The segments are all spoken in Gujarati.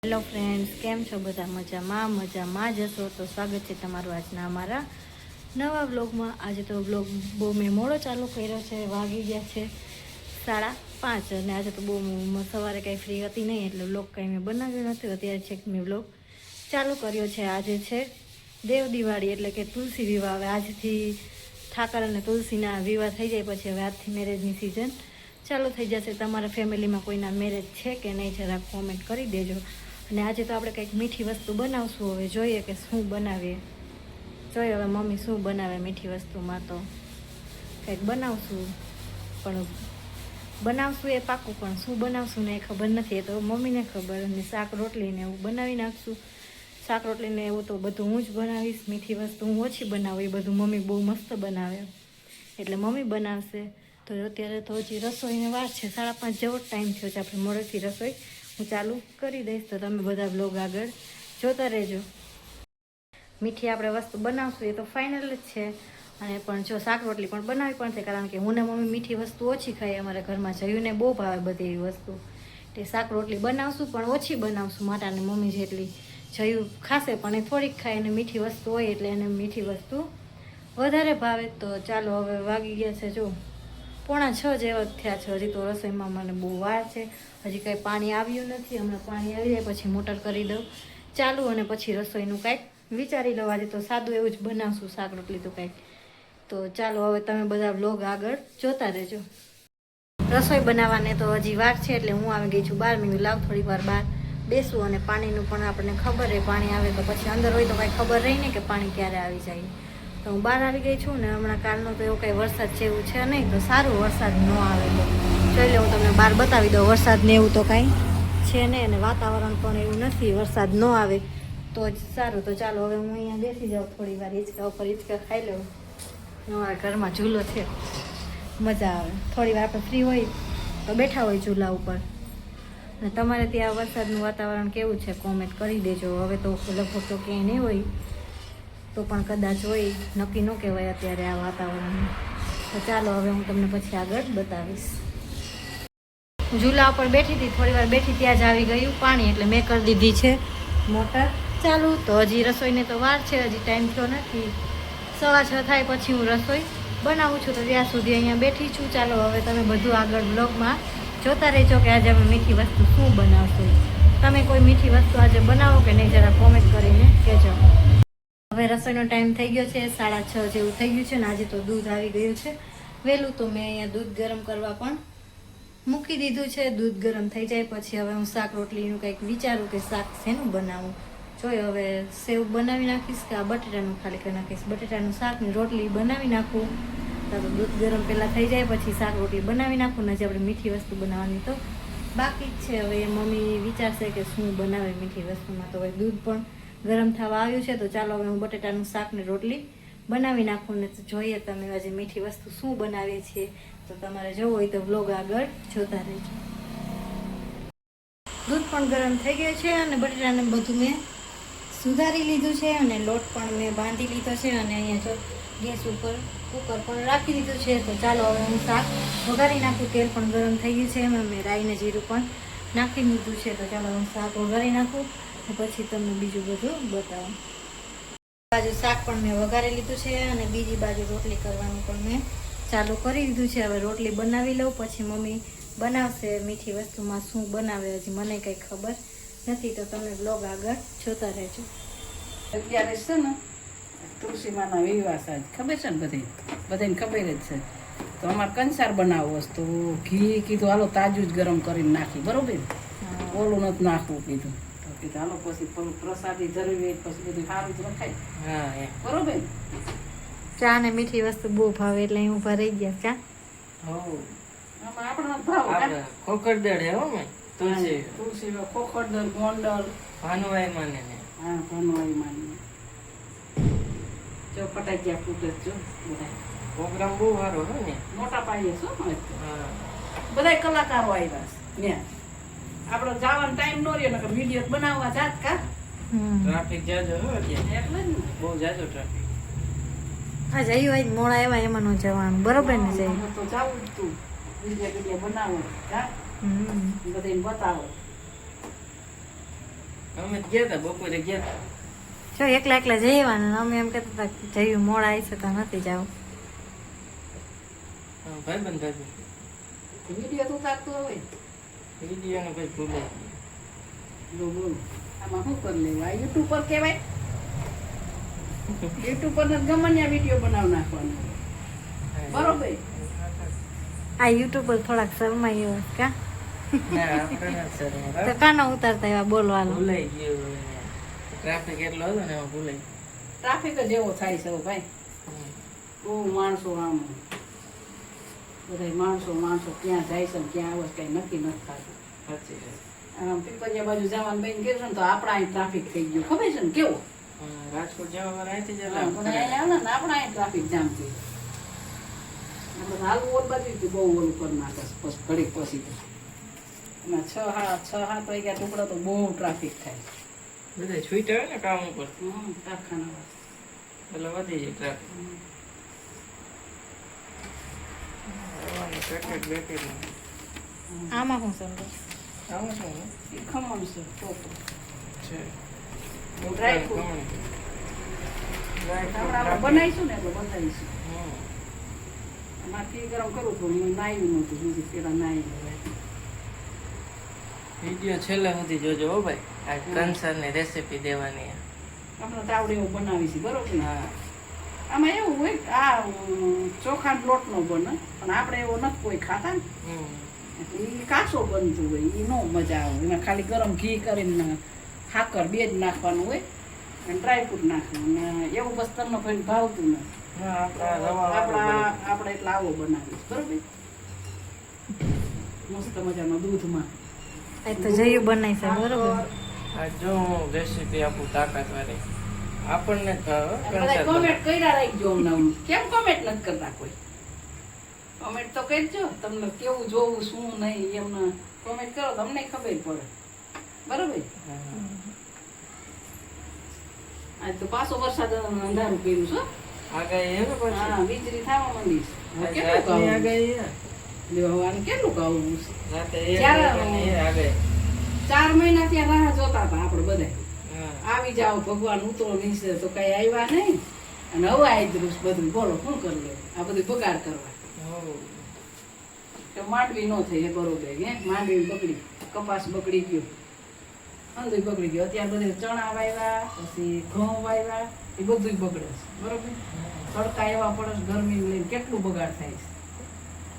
હેલો ફ્રેન્ડ્સ, કેમ છો? બધા મજામાં જશો તો સ્વાગત છે તમારું આજના અમારા નવા વ્લોગમાં. આજે તો વ્લોગ બહુ મેં મોડો ચાલુ કર્યો છે, વાગી ગયા છે 5:30 અને આજે તો બહુ સવારે કાંઈ ફ્રી હતી નહીં એટલે વ્લોગ કાંઈ મેં બનાવ્યો નથી. અત્યારે છે કે મેં વ્લોગ ચાલુ કર્યો છે. આજે છે દેવ દિવાળી એટલે કે તુલસી વિવાહ. હવે આજથી ઠાકર અને તુલસીના વિવાહ થઈ જાય પછી હવે આજથી મેરેજની સિઝન ચાલુ થઈ જશે. તમારા ફેમિલીમાં કોઈના મેરેજ છે કે નહીં જરા કોમેન્ટ કરી દેજો. અને આજે તો આપણે કંઈક મીઠી વસ્તુ બનાવશું. હવે જોઈએ કે શું બનાવીએ. જોઈએ હવે મમ્મી શું બનાવે મીઠી વસ્તુમાં. તો કંઈક બનાવશું, પણ બનાવશું એ પાકું, પણ શું બનાવશું ને એ ખબર નથી. એ તો મમ્મીને ખબર. અને શાક રોટલીને એવું બનાવી નાખશું. શાક રોટલીને એવું તો બધું હું જ બનાવીશ. મીઠી વસ્તુ હું ઓછી બનાવું, એ બધું મમ્મી બહુ મસ્ત બનાવે એટલે મમ્મી બનાવશે. તો અત્યારે તો હજી રસોઈને વાર છે. 5:30 જેવો ટાઈમ થયો છે. આપણે મોડેથી રસોઈ હું ચાલુ કરી દઈશ. તો તમે બધા બ્લોગ આગળ જોતા રહેજો. મીઠી આપણે વસ્તુ બનાવશું એ તો ફાઇનલ જ છે. અને પણ જો શાક રોટલી પણ બનાવી પણ છે, કારણ કે હું ને મમ્મી મીઠી વસ્તુ ઓછી ખાઈએ. અમારા ઘરમાં જયુંને બહુ ભાવે બધી એવી વસ્તુ. એટલે શાક રોટલી બનાવશું પણ ઓછી બનાવશું. માટાને મમ્મી જેટલી જયું ખાશે પણ એ થોડીક ખાય. અને મીઠી વસ્તુ હોય એટલે એને મીઠી વસ્તુ વધારે ભાવે. તો ચાલો હવે વાગી ગયા છે જો 5:45 જેવા થયા છે. હજી તો રસોઈમાં મને બહુ વાર છે. હજી કાંઈ પાણી આવ્યું નથી. હમણાં પાણી આવી જાય પછી મોટર કરી દઉં ચાલુ અને પછી રસોઈનું કાંઈક વિચારી લઉં. આજે તો સાદું એવું જ બનાવશું શાક રોટલી તો કાંઈક. તો ચાલો હવે તમે બધા બ્લોગ આગળ જોતા રહેજો. રસોઈ બનાવવાને તો હજી વાર છે એટલે હું આવી ગઈ છું બહાર. મેં લાવ થોડી વાર બહાર બેસું. અને પાણીનું પણ આપણને ખબર રહે, પાણી આવે તો પછી અંદર હોય તો કાંઈ ખબર રહી ને કે પાણી ક્યારે આવી જાય. તો હું બહાર આવી ગઈ છું ને હમણાં કાલનો તો એવો કંઈ વરસાદ જેવું છે નહીં. તો સારું વરસાદ ન આવે તો જોઈ લે. હું તમને બહાર બતાવી દઉં. વરસાદ ને એવું તો કાંઈ છે નહીં અને વાતાવરણ પણ એવું નથી. વરસાદ ન આવે તો જ સારું. તો ચાલો હવે હું અહીંયા બેસી જાઉં થોડી વાર. હિંચકા ઉપર હિંચકા ખાઈ લઉં. અમારા ઘરમાં ઝૂલો છે, મજા આવે. થોડી વાર આપણે ફ્રી હોય તો બેઠા હોય ઝૂલા ઉપર. અને તમારે ત્યાં વરસાદનું વાતાવરણ કેવું છે કોમેન્ટ કરી દેજો. હવે તો લગભગ તો ક્યાંય નહીં હોય, તો પણ કદાચ હોય, નક્કી ન કહેવાય અત્યારે આ વાતાવરણ. તો ચાલો હવે હું તમને પછી આગળ બતાવીશ. ઝૂલા ઉપર બેઠી હતી, થોડી વાર બેઠી ત્યાં જ આવી ગયું પાણી એટલે મેં કરી દીધી છે મોટર ચાલુ. તો હજી રસોઈને તો વાર છે, હજી ટાઈમ થયો નથી. 6:15 થાય પછી હું રસોઈ બનાવું છું. તો ત્યાં સુધી અહીંયા બેઠી છું. ચાલો હવે તમે બધું આગળ બ્લોગમાં જોતા રહેજો કે આજે અમે મીઠી વસ્તુ શું બનાવશું. તમે કોઈ મીઠી વસ્તુ આજે બનાવો કે નહીં જરા કોમેન્ટ કરીને કહેજો. હવે રસોઈનો ટાઈમ થઈ ગયો છે, 6:30 જેવું થઈ ગયું છે. ને આજે તો દૂધ આવી ગયું છે વહેલું. તો મેં અહીંયા દૂધ ગરમ કરવા પણ મૂકી દીધું છે. દૂધ ગરમ થઈ જાય પછી હવે હું શાક રોટલીનું કંઈક વિચારું કે શાક શેનું બનાવું. જોઈએ હવે સેવ બનાવી નાખીશ કે આ બટેટાનું ખાલી કરી નાખીશ. બટેટાનું શાકની રોટલી બનાવી નાખું. તો દૂધ ગરમ પહેલાં થઈ જાય પછી શાક રોટલી બનાવી નાખું. ને જે આપણે મીઠી વસ્તુ બનાવવાની તો બાકી જ છે. હવે મમ્મી વિચારશે કે શું બનાવે મીઠી વસ્તુમાં. તો હવે દૂધ પણ ગરમ થવા આવ્યું છે. તો ચાલો હવે હું બટેટાનું શાક ને રોટલી બનાવી નાખું. ને જોઈએ તમે આજે મીઠી વસ્તુ શું બનાવીએ છીએ. તો તમારે જોવું હોય તો વ્લોગ આગળ જોતા રહેજો. દૂધ પણ ગરમ થઈ ગયું છે અને બટેટાને બધું મેં સુધારી લીધું છે અને લોટ પણ મેં બાંધી લીધો છે. અને અહીંયા જો ગેસ ઉપર કુકર પણ રાખી દીધું છે. તો ચાલો હવે હું શાક વઘારી નાખું. તેલ પણ ગરમ થઈ ગયું છે. એમાં મેં રાઈને જીરું પણ નાખી દીધું છે. તો ચાલો હું શાક વઘારી નાખું પછી તમને બીજું બધું બતાવું. બાજુ શાક પણ મેં વઘારી લીધું છે અને બીજી બાજુ રોટલી કરવાનું પણ મેં ચાલુ કરી દીધું છે. હવે રોટલી બનાવી લઉં પછી મમ્મી બનાવશે મીઠી વસ્તુમાં શું બનાવે. હજી મને કંઈ ખબર નથી. તો તમે બ્લોગ આગળ જોતા રહેજો. અત્યારે છે ને તુલસીમાના વિવાહ છે, ખબર છે ને બધાને ખબર જ છે. તો અમારે કંસાર બનાવવો હશે તો ઘી કીધું હાલો તાજું જ ગરમ કરીને નાખી, બરોબર. ઓલું નથી નાખવું કીધું. તો કીધું હાલો પછી થોડું પ્રસાદી જરૂરી પછી બધું સારું જ રખાય, બરોબર. ચા ને મીઠી વસ્તુ બહુ ભાવે એટલે અહીં ઊભા રહી ગયા. ચા આપણો ભાવ ખોખરદળ હે હો મે તુલસી ખોખરદળ ગોંડલ ભાનુભાઈ માને ને હા ભાનુભાઈ માને જો ફટાકિયા ફૂટે જો બધા પ્રોગ્રામ બહુ સારો હે ને મોટા પાયે છો ને. હા બધા કલાકારો આવ્યા છે ને. આપણો જવાનો ટાઈમ ન રહ્યો ને વિડીયો બનાવવા જાત કા ટ્રાફિક જાજો હો અત્યારે એટલે જ ને બહુ જાજો ટ્રાફિક. હા જઈ હોય મોડા આવ્યા એમાં ન જવાનું બરોબર ને જઈ તો જાવું જ તું વિડીયો બનાવો કા બધાને બતાવો. અમે જ ગયા હતા બપોરે ગયા જો એકલા એકલા જઈવાનું અમે એમ કહેતા હતા જયું મોડા આવી છે તો નથી જવું હતા ભાઈબંધ ભાઈબંધ વિડીયો તો ઉતારતો હોય વિડીયો ને ભાઈ ભૂલે જો બોલ આમાં શું કરી લેવું આ યુટ્યુબ પર કહેવાય યુટ્યુબ પર ગમે ત્યાં વિડીયો બનાવી નાખવાનો બરોબર આ યુટ્યુબ પર થોડાક શરમાયો કા ના આપણે નથી સર તો કાનો ઉતારતા એવા બોલવાનું ભૂલાઈ ગયું ટ્રાફિક એટલો હતો ને એમાં ભૂલાઈ ટ્રાફિક જ એવો થાય છે હો ભાઈ બહુ માણસો આમ બધા માણસો ક્યાં જાય છે ને ક્યાં આવે છે કઈ નક્કી નથી થતું સાચી વાત. આમ પીપળિયા બાજુ જવાનું બેન કહેશું ને તો આપણા અહીં ટ્રાફિક થઈ ગયું ખબર છે ને કેવો રાજકોટ જવા વાળા અહીંથી જ હા, પણ અહીંયા આવે ને આપણા અહીં ટ્રાફિક જામ થઈ આપણે હાલવું ઓર બાજુ બહુ ઓલું કરી નાખે છે પછી ઘડીક પછી તો એમાં 6-7 વાગ્યા ટુકડા તો બહુ ટ્રાફિક થાય બધા છૂટા હોય ને કામ ઉપર કારખાના એટલે વધી જાય ટ્રાફિક પેકેટ બેકેટ આમાં શું સમજો આમાં શું હે? એ ખમણ છે ટોપો છે Dry food. આપણે બનાવીશું ને એટલે બતાવીશું એમાં ઘી ગરમ કરું છું હું નાયું નહોતું બીજી પેલા નાઈ લેવાય વિડીયો છેલ્લે સુધી જોજો હો ભાઈ આ કંસારની રેસીપી દેવાની આપણે તાવડે એવું બનાવીશું બરોબર ને હા આમાં એવું હોય કે આ ચોખા લોટનો બને પણ આપણે એવો નથી કોઈ ખાતા ને એટલે એ કાચો બનતું હોય એ નો મજા આવે એમાં ખાલી ગરમ ઘી કરીને ખાકર બે જ નાખવાનું હોય અને ડ્રાયફ્રૂટ નાખવાનું ને એવું બસ તમને ભાઈ ભાવતું નથી આપણે એટલે આવો બનાવીશ બરોબર મસ્ત મજાનો દૂધમાં એ તો જયું બનાવી છે બરોબર આ જો હું રેસીપી આપું તાકાત વાળી આપણને બધા કોમેન્ટ કર્યા રાખજો અમને કેમ કોમેન્ટ નથી કરતા કોઈ કોમેન્ટ તો કરજો તમને કેવું જોવું શું નહીં એમને કોમેન્ટ કરો તમને ખબર પડે બરોબર આજ તો પાછો વરસાદ અંધારું કર્યું છે આગાહી હે ને પછી હા વીજળી થવા માંડી છે હવે કેટલું રાતની ગાવું? આગાહી હે. લ્યો, હવે આને કેટલું ગાવું છે? રાતે એક જ્યારે વાગ્યાની હે આગાહી 4 મહિના ત્યાં રાહ જોતા હતા આપણે બધા હા આવી જાઓ ભગવાન ઉતરો નીચે તો કઈ આવ્યા નહીં અને હવે આવી બધું બોલો શું કરી લે આ બધું બગાડ કરવા હો. તો માંડવી ન થઈ એ બરોબર હે માંડવી બગડી કપાસ બગડી ગયો અંદુય બગડી ગયો અત્યારે બધે ચણા વાવ્યા પછી ઘઉં વાવ્યા એ બધું બગડે છે બરોબર તડકા એવા પડે છે ગરમી લઈને કેટલું બગાડ થાય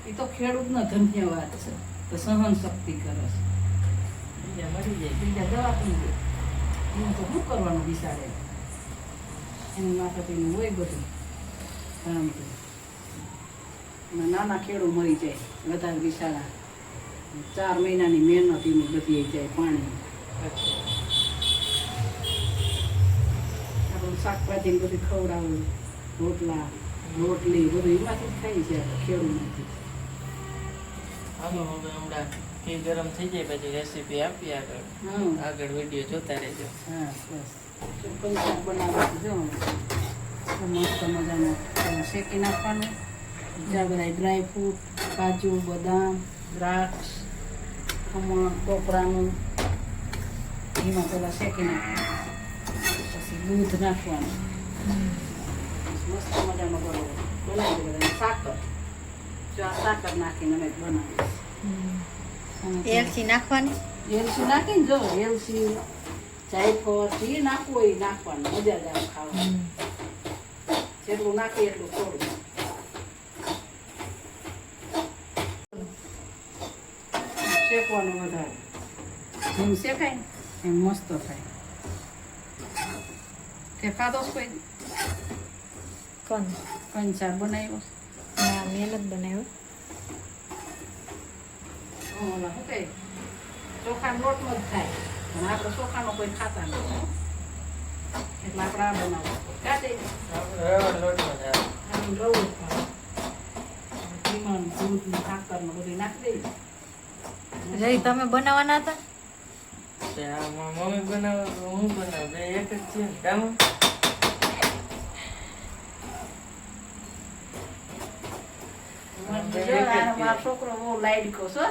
છે એ તો ખેડૂતનો ધન્યવાદ છે તો સહન શક્તિ કરે છે બીજા મરી જાય બીજા દવા પી દે એનું તો શું કરવાનું બિચારે એની માથાથી હોય બધું કામ તો અને નાના ખેડૂ મરી જાય વધારે બિચારા 4 મહિનાની મહેનત એની બધી જાય પાણી અચ્છા. આપણું શાકભાજી ને બધું ખવડાવું રોટલા રોટલી બધું એમાંથી જ ખાઈ છે ખેડૂતમાંથી હાલો હવે હમણાં ઘી ગરમ થઈ જાય પછી રેસીપી આપી આગળ હા આગળ વિડીયો જોતા રહેજો હા બસ કંસાર બનાવવાનું જો મસ્ત મજાનું શેકી નાખવાનું બીજા બધા ડ્રાયફ્રૂટ કાજુ બદામ દ્રાક્ષ ખમણ ટોપરાનું એમાં પેલા શેકી નાખવાનું પછી દૂધ નાખવાનું મસ્ત મજાનો બરોબર બનાવી દે સાકર જો આ સાકર નાખીને અમે બનાવીશ એલચી નાખવાની એલસી નાખીને જો એલસી જાયફળ જે નાખવું હોય એ નાખવાનું મજા જ આવે ખાવાની જેટલું નાખીએ એટલું થોડું શેકવાનું વધારે જેમ શેકાય ને એમ મસ્ત થાય તે ખાધો છે કોઈ કોણ કંચાર બનાવ્યો ના મેં નથી બનાવ્યો ઓલા શું કહે ચોખાનો લોટનો જ થાય પણ આપણે ચોખાનો કોઈ ખાતા નથી એટલે આપણે આ બનાવવું કાઢે આપણે રવા લોટમાં જ આવે. આમ રવું ધીમણ દૂધ ને સાકર ને બધું નાખી દઈએ જઈ તમે બનાવવાના હતા તે આ મમ્મી બનાવે તો હું બનાવું બે એક જ છે ને કામ મારો છોકરો બહુ લાઈડકો છે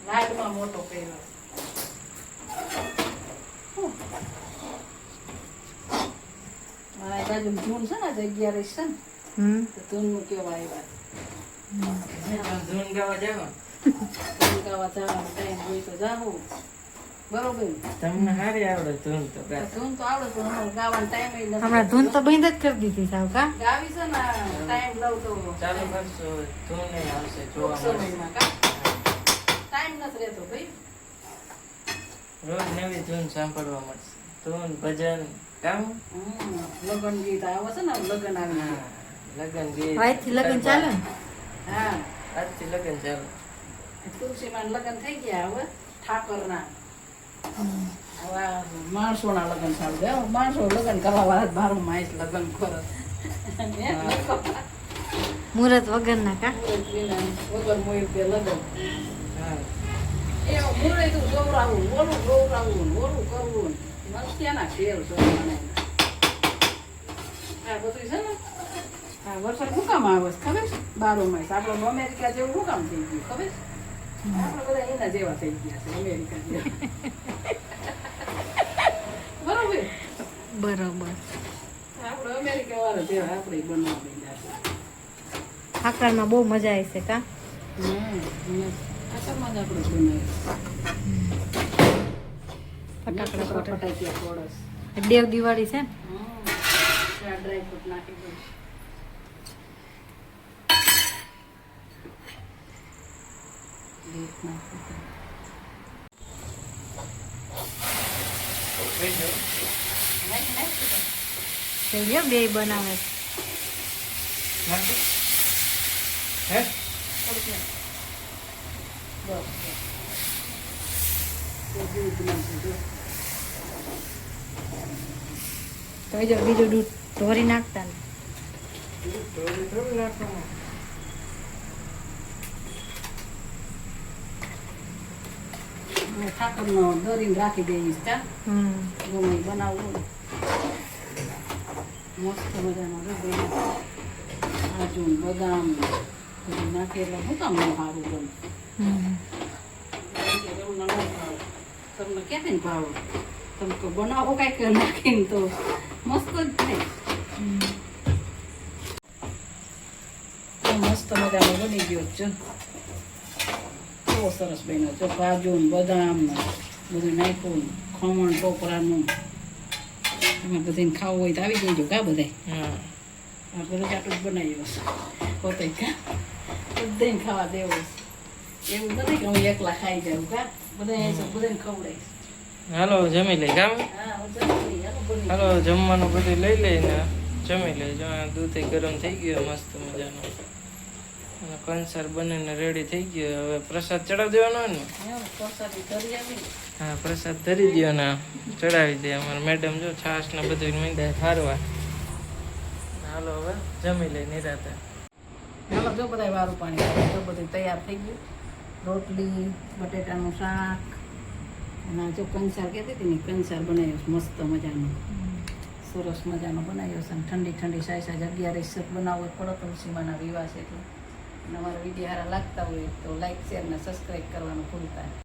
લાઈડમાં મોટો કર્યો બાજુ ધૂન છે ને આજે 11 છે ને હમ તો ધૂનનું કેવા આવ્યા ધૂન ગાવા જાવ ધૂન ગાવા જવાનો ટાઈમ હોય તો જાવું બરોબર ને? તમને સારી આવડે ધૂન તો તો ધૂન તો આવડે પણ અમારે ગાવાનો ટાઈમ હમણાં ધૂન તો બંધ જ કરી દીધી સાવ કા ગાવી છે ને ટાઈમ લઉં તો ચાલુ કરશો ધૂન નહીં આવશે ટૂંક જોવા મળશે સમયમાં કા ટાઈમ નથી રહેતો ભાઈ રોજ નવી ધૂન સાંભળવા મળશે ધૂન ભજન કામ લગ્ન ગીત આવે છે ને લગ્ન આવી હા લગન ગીત વાયથી લગ્ન ચાલે ને હા આજથી લગન ચાલુ તુલસીમાં લગ્ન થઈ ગયા હવે ઠાકરના હવે આ માણસોના લગ્ન ચાલુ થયા. માણસો લગ્ન કરવા વાળા બારું માઈસ લગ્ન કરે મુહૂર્ત વગરના કા વગર મોય કે લગ્ન હા એ મુરઈ તું ગૌરાવું ઓલું ગૌરાવું ઓલું કરવું મસ્ત્યાના ખેલ છે મને આ બધું છે ને આ વરસાદ શું કામ આવે છે ખબર છે બારો માસ આપણે અમેરિકા જેવું શું કામ થઈ ગયું ખબર છે આપણે બધા એના જેવા થઈ ગયા છે અમેરિકા જેવા બરોબર બરોબર આપણે અમેરિકા વાળા જેવા આપણે બનાવી દીધા છે આકારમાં બહુ મજા આવી છે કા આસામમાં જ આપણે બનાવી ફટાકડા ફોટા ફટાકિયા ફોડસ દેવ દિવાળી છે ને ડ્રાય ફ્રૂટ નાખી દઉં જોઈએ બે બનાવે હે તો જો બીજું દૂધ ઢોરી નાખતા ને થોડું નાખવાનું ઠાકરનો દોરીને રાખી દઈશ કા ગમે ઈ બનાવવું મસ્ત મજાનો કાજુ બદામ બધું નાખે એટલે શું કામ ન સારું બને એવું ન ભાવે તમને ક્યાંથી ભાવ તમે તો બનાવો કાંઈક નાખીને તો મસ્ત જ થાય મસ્ત મજાનો બની ગયો છે બહુ સરસ બન્યો છે કાજુ ને બદામ ને બધું નાખ્યું ખમણ ટોપરાનું એમાં બધાને ખાવું હોય તો આવી જઈજો કા બધાય હા આ બધું આટલું જ બનાવ્યું છે પોતે કા બધાને ખાવા દેવું છે એવું નથી કે હું એકલા ખાઈ જાઉં કા બધાને ખવડાવીશ હાલો જમી લઈ કામ હા હું જમી લઈ હાલો બની હાલો જમવાનું બધું લઈ લઈને જમી લેજો આ દૂધ ગરમ થઈ ગયો મસ્ત મજાનો અને કંસાર બનીને રેડી થઈ ગયો હવે પ્રસાદ ચડાવી દેવાનો ને હા પ્રસાદી કરી આવી હા પ્રસાદ ધરી દો ને ચડાવી દે અમારા મેડમ જો છાશ ને બધું મીંડા હારવા હાલો હવે જમી લઈ નિરાતે હાલો જો બધા વારું પાણી આવે જો બધું તૈયાર થઈ ગયું રોટલી બટેટાનું શાક અને આ જો કંસાર કહેતી હતી ને કંસાર બનાવ્યો છે મસ્ત મજાનો સરસ મજાનો બનાવ્યો છે અને ઠંડી ઠંડી સાય સાય 11 બનાવવો પડો તુલસીમાના વિવાહ છે એટલે અને અમારા વિડીયો સારા લાગતા હોય તો લાઈક શેર ને સબસ્ક્રાઈબ કરવાનું ભૂલતા નહીં.